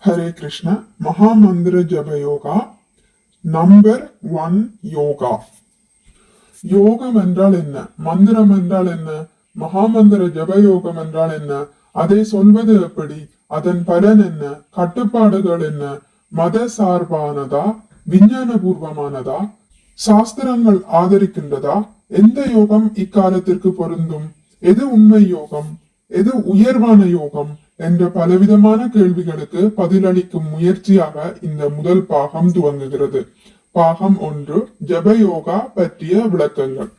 ஹரே கிருஷ்ண. மகாமந்திர ஜப யோகா நம்பர் 1 யோகா. யோகம் என்றால் என்ன? மந்திரம் என்றால் என்ன? மகாமந்திர ஜப யோகம் என்றால் என்ன? அதை சொல்வது எப்படி? அதன் பலன் என்ன? கட்டுப்பாடுகள் என்ன? மத சார்பானதா, விஞ்ஞான பூர்வமானதா, சாஸ்திரங்கள் ஆதரிக்கின்றதா? எந்த யோகம் இக்காலத்திற்கு பொருந்தும்? எது உண்மை யோகம், எது உயர்வான யோகம் என்ற பலவிதமான கேள்விகளுக்கு பதிலளிக்கும் முயற்சியாக இந்த முதல் பாகம் துவங்குகிறது. பாகம் 1, ஜப யோகா பற்றிய விளக்கங்கள்.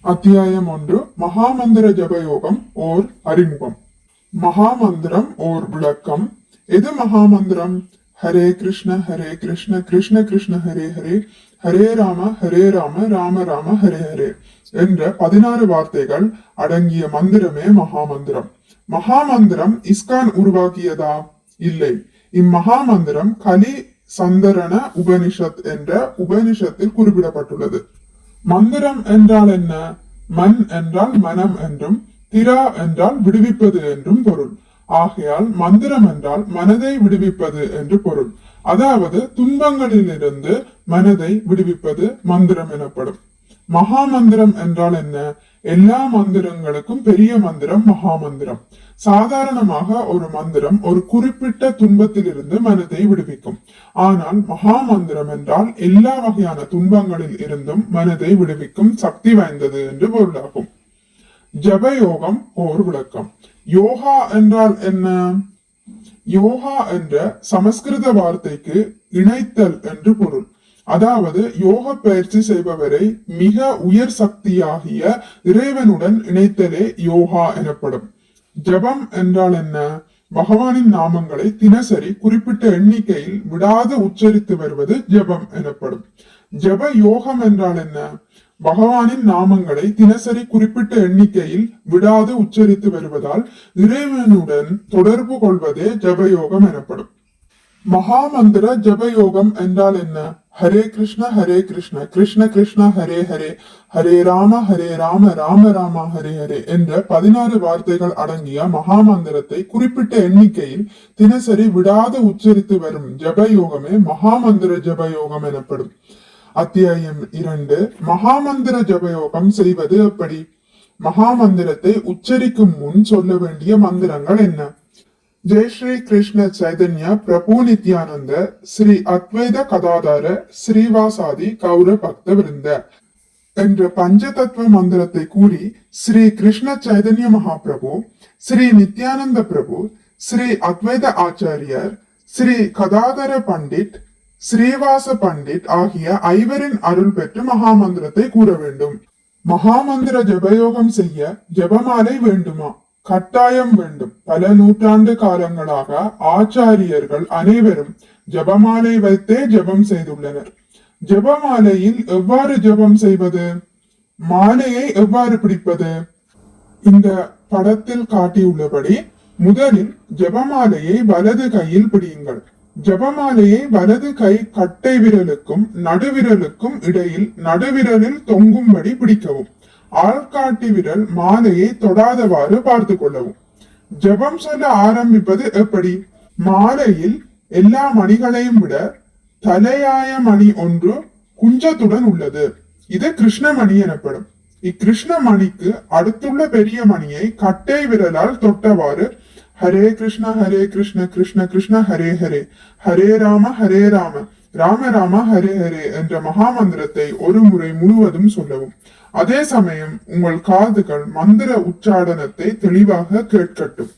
அத்தியாயம் 1, மகாமந்திர ஜப யோகம் ஓர் அறிமுகம். மகாமந்திரம் ஓர் விளக்கம். எது மகாமந்திரம்? ஹரே கிருஷ்ண கிருஷ்ண கிருஷ்ண ஹரே ஹரே, ஹரே ராம ராம ராம ஹரே ஹரே என்ற 16 வார்த்தைகள் அடங்கிய மந்திரமே மகாமந்திரம். மகாமந்திரம் இஸ்கான் உருவாக்கியதா? இல்லை. இம்மகாமந்திரம் கலி சந்தரண உபனிஷத் என்ற உபனிஷத்தில் குறிப்பிடப்பட்டுள்ளது. மந்திரம் என்றால் என்ன? மன் என்றால் மனம் என்றும், திரா என்றால் விடுவிப்பது என்றும் பொருள். ஆகையால் மந்திரம் என்றால் மனதை விடுவிப்பது என்று பொருள். அதாவது துன்பங்களிலிருந்து மனதை விடுவிப்பது மந்திரம் எனப்படும். மகாமந்திரம் என்றால் என்ன? எல்லா மந்திரங்களுக்கும் பெரிய மந்திரம் மகாமந்திரம். சாதாரணமாக ஒரு மந்திரம் ஒரு குறிப்பிட்ட துன்பத்திலிருந்து மனதை விடுவிக்கும். ஆனால் மகாமந்திரம் என்றால் எல்லா வகையான துன்பங்களில் இருந்தும் மனதை விடுவிக்கும் சக்தி வாய்ந்தது என்று பொருளாகும். ஜப யோகம் ஓர் விளக்கம். யோகா என்றால் என்ன? யோகா என்ற சமஸ்கிருத வார்த்தைக்கு இணைத்தல் என்று பொருள். அதாவது யோக பயிற்சி செய்பவரை மிக உயர் சக்தியாகிய இறைவனுடன் இணைத்தலே யோகா எனப்படும். ஜபம் என்றால் என்ன? பகவானின் நாமங்களை தினசரி குறிப்பிட்ட எண்ணிக்கையில் விடாது உச்சரித்து வருவது ஜபம் எனப்படும். ஜப யோகம் என்றால் என்ன? பகவானின் நாமங்களை தினசரி குறிப்பிட்ட எண்ணிக்கையில் விடாது உச்சரித்து வருவதால் இறைவனுடன் தொடர்பு கொள்வதே ஜபயோகம் எனப்படும். மகாமந்திர ஜபயோகம் என்றால் என்ன? ஹரே கிருஷ்ண கிருஷ்ண கிருஷ்ண ஹரே ஹரே, ஹரே ராம ராம ராம ஹரே ஹரே என்ற 16 வார்த்தைகள் அடங்கிய மகாமந்திரத்தை குறிப்பிட்ட எண்ணிக்கையில் தினசரி விடாது உச்சரித்து வரும் ஜபயோகமே மகாமந்திர ஜபயோகம் எனப்படும். அத்தியாயம் 2, மகாமந்திர ஜபயோகம் செய்வது எப்படி? மகாமந்திரத்தை உச்சரிக்கும் முன் சொல்ல வேண்டிய மந்திரங்கள் என்ன? ஜெய் ஸ்ரீ கிருஷ்ண சைதன்ய பிரபு நித்யானந்த ஸ்ரீ அத்வைத கதாதார ஸ்ரீவாசாதி கௌர பக்த விருந்த என்ற பஞ்ச தத்துவ மந்திரத்தை கூறி ஸ்ரீ கிருஷ்ண சைதன்ய மகாபிரபு, ஸ்ரீ நித்யானந்த பிரபு, ஸ்ரீ அத்வைத ஆச்சாரியர், ஸ்ரீ கதாதர பண்டிட், ஸ்ரீவாச பண்டிட் ஆகிய 5 அருள் பெற்று மகாமந்திரத்தை கூற வேண்டும். மகாமந்திர ஜபயோகம் செய்ய ஜபமாலை வேண்டுமா? கட்டாயம் வேண்டும். பல நூற்றாண்டு காலங்களாக ஆச்சாரியர்கள் அனைவரும் ஜபமாலை வைத்தே ஜபம் செய்துள்ளனர். ஜபமாலையில் எவ்வாறு ஜபம் செய்வது? மாலையை எவ்வாறு பிடிப்பது? இந்த படத்தில் காட்டியுள்ளபடி முதலில் ஜபமாலையை வலது கையில் பிடியுங்கள். ஜபமாலையை வலது கை கட்டை விரலுக்கும் நடுவிரலுக்கும் இடையில் நடுவிரலில் தொங்கும்படி பிடிக்கவும். ஆள்காட்டி விரல் மாலையை தொடாதவாறு பார்த்து கொள்ளவும். ஜபம் சொல்ல ஆரம்பிப்பது எப்படி? மாலையில் எல்லா மணிகளையும் விட தலையாய மணி ஒன்று குஞ்சத்துடன் உள்ளது. இது கிருஷ்ணமணி எனப்படும். இக்கிருஷ்ண மணிக்கு அடுத்துள்ள பெரிய மணியை கட்டை விரலால் தொட்டவாறு ஹரே கிருஷ்ண கிருஷ்ண கிருஷ்ண ஹரே ஹரே, ஹரே ராம ராம ராம ஹரே ஹரே என்ற மகாமந்திரத்தை ஒரு முறை முழுவதும் சொல்லவும். அதே சமயம் உங்கள் காதுகள் மந்திர உச்சாடனத்தை தெளிவாக கேட்கட்டும்.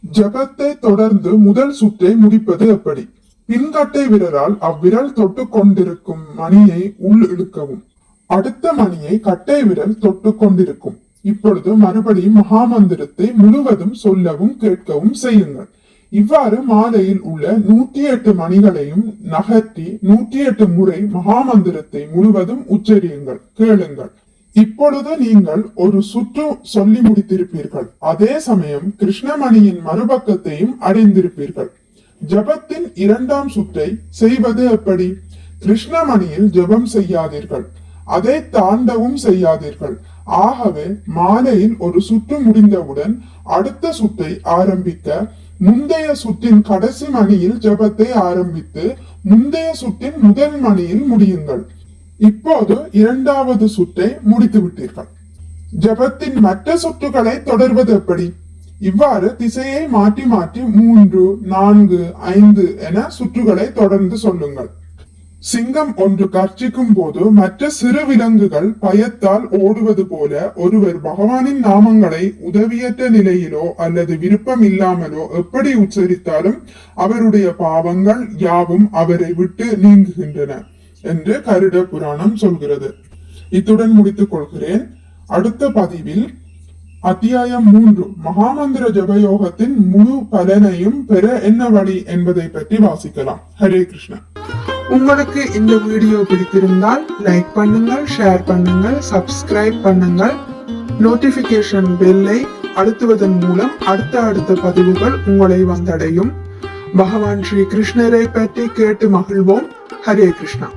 ஜபத்தை தொடர்ந்து முதல் சுற்றை முடிப்பது எப்படி? பின்கட்டை விரலால் அவ்விரல் தொட்டு கொண்டிருக்கும் மணியை உள் இழுக்கவும். அடுத்த மணியை கட்டை விரல் தொட்டு கொண்டிருக்கும். இப்பொழுது மறுபடியும் மகாமந்திரத்தை முழுவதும் சொல்லவும் கேட்கவும் செய்யுங்கள். இவ்வாறு மாலையில் உள்ள 108 மணிகளையும் நகர்த்தி 108 முறை மகாமந்திரத்தை முழுவதும் உச்சரியுங்கள், கேளுங்கள். இப்பொழுது நீங்கள் ஒரு சுற்று சொல்லி முடித்திருப்பீர்கள். அதே சமயம் கிருஷ்ணமணியின் மறுபக்கத்தையும் அடைந்திருப்பீர்கள். ஜபத்தின் 2ஆம் சுற்றை செய்வது எப்படி? கிருஷ்ணமணியில் ஜபம் செய்யாதீர்கள், அதை தாண்டவும் செய்யாதீர்கள். ஆகவே மாலையில் ஒரு சுற்று முடிந்தவுடன் அடுத்த சுற்றை ஆரம்பிக்க முந்தைய சுற்றின் கடைசி மணியில் ஜபத்தை ஆரம்பித்து முந்தைய சுற்றின் முதல் மணியில் முடியுங்கள். இப்போது இரண்டாவது சுற்றை முடித்து விட்டீர்கள். ஜபத்தின் மற்ற சுற்றுகளை தொடர்வது எப்படி? இவ்வாறு திசையை மாற்றி மாற்றி 3, 4, 5 என சுற்றுகளை தொடர்ந்து சொல்லுங்கள். சிங்கம் ஒன்று கர்ச்சிக்கும் போது மற்ற சிறு விலங்குகள் பயத்தால் ஓடுவது போல ஒருவர் பகவானின் நாமங்களை உதவியற்ற நிலையிலோ அல்லது விருப்பம் இல்லாமலோ எப்படி உச்சரித்தாலும் அவருடைய பாவங்கள் யாவும் அவரை விட்டு நீங்குகின்றன என்று கருட புராணம் சொல்கிறது. இத்துடன் முடித்துக் கொள்கிறேன். அடுத்த பதிவில் அத்தியாயம் 3 மகாமந்திர ஜபயோகத்தின் முழு பலனையும் பெற என்ன வழி என்பதை பற்றி வாசிக்கலாம். ஹரே கிருஷ்ணா. உங்களுக்கு இந்த வீடியோ பிடித்திருந்தால் லைக் பண்ணுங்கள், ஷேர் பண்ணுங்கள், சப்ஸ்கிரைப் பண்ணுங்கள். நோட்டிபிகேஷன் பெல்லை அழுத்துவதன் மூலம் அடுத்த பதிவுகள் உங்களை வந்தடையும். பகவான் ஸ்ரீ கிருஷ்ணரை பற்றி கேட்டு மகிழ்வோம். ஹரே கிருஷ்ணா.